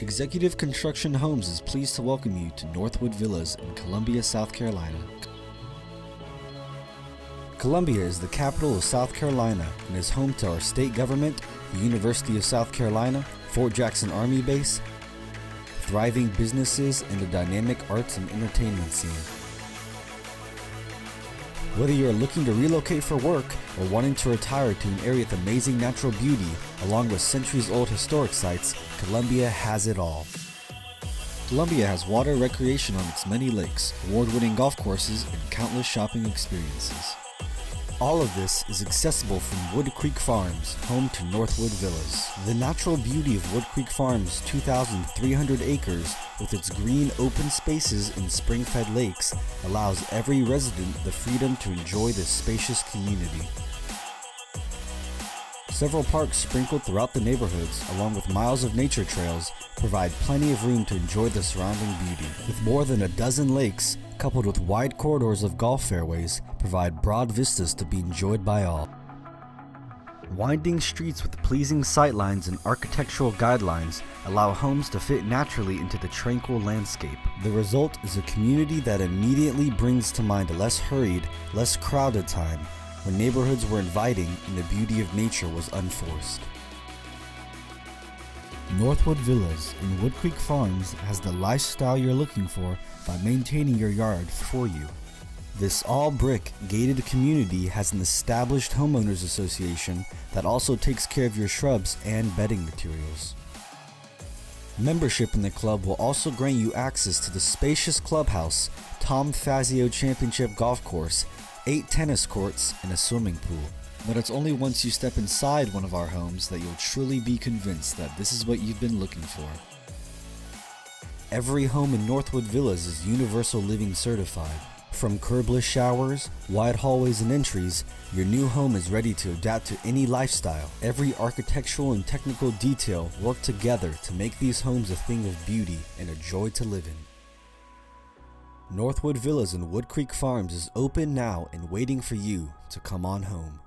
Executive Construction Homes is pleased to welcome you to Northwoods Villas in Columbia, South Carolina. Columbia is the capital of South Carolina and is home to our state government, the University of South Carolina, Fort Jackson Army Base, thriving businesses, and a dynamic arts and entertainment scene. Whether you are looking to relocate for work or wanting to retire to an area with amazing natural beauty along with centuries-old historic sites, Columbia has it all. Columbia has water recreation on its many lakes, award-winning golf courses, and countless shopping experiences. All of this is accessible from Woodcreek Farms, home to Northwoods Villas. The natural beauty of Woodcreek Farms' 2,300 acres with its green open spaces and spring-fed lakes allows every resident the freedom to enjoy this spacious community. Several parks sprinkled throughout the neighborhoods, along with miles of nature trails, provide plenty of room to enjoy the surrounding beauty. With more than a dozen lakes, coupled with wide corridors of golf fairways, provide broad vistas to be enjoyed by all. Winding streets with pleasing sightlines and architectural guidelines allow homes to fit naturally into the tranquil landscape. The result is a community that immediately brings to mind a less hurried, less crowded time, when neighborhoods were inviting and the beauty of nature was unforced. Northwoods Villas and Woodcreek Farms has the lifestyle you're looking for by maintaining your yard for you. This all-brick, gated community has an established homeowners association that also takes care of your shrubs and bedding materials. Membership in the club will also grant you access to the spacious clubhouse, Tom Fazio Championship Golf Course, 8 tennis courts, and a swimming pool. But it's only once you step inside one of our homes that you'll truly be convinced that this is what you've been looking for. Every home in Northwoods Villas is Universal Living certified. From curbless showers, wide hallways and entries, your new home is ready to adapt to any lifestyle. Every architectural and technical detail work together to make these homes a thing of beauty and a joy to live in. Northwoods Villas and Woodcreek Farms is open now and waiting for you to come on home.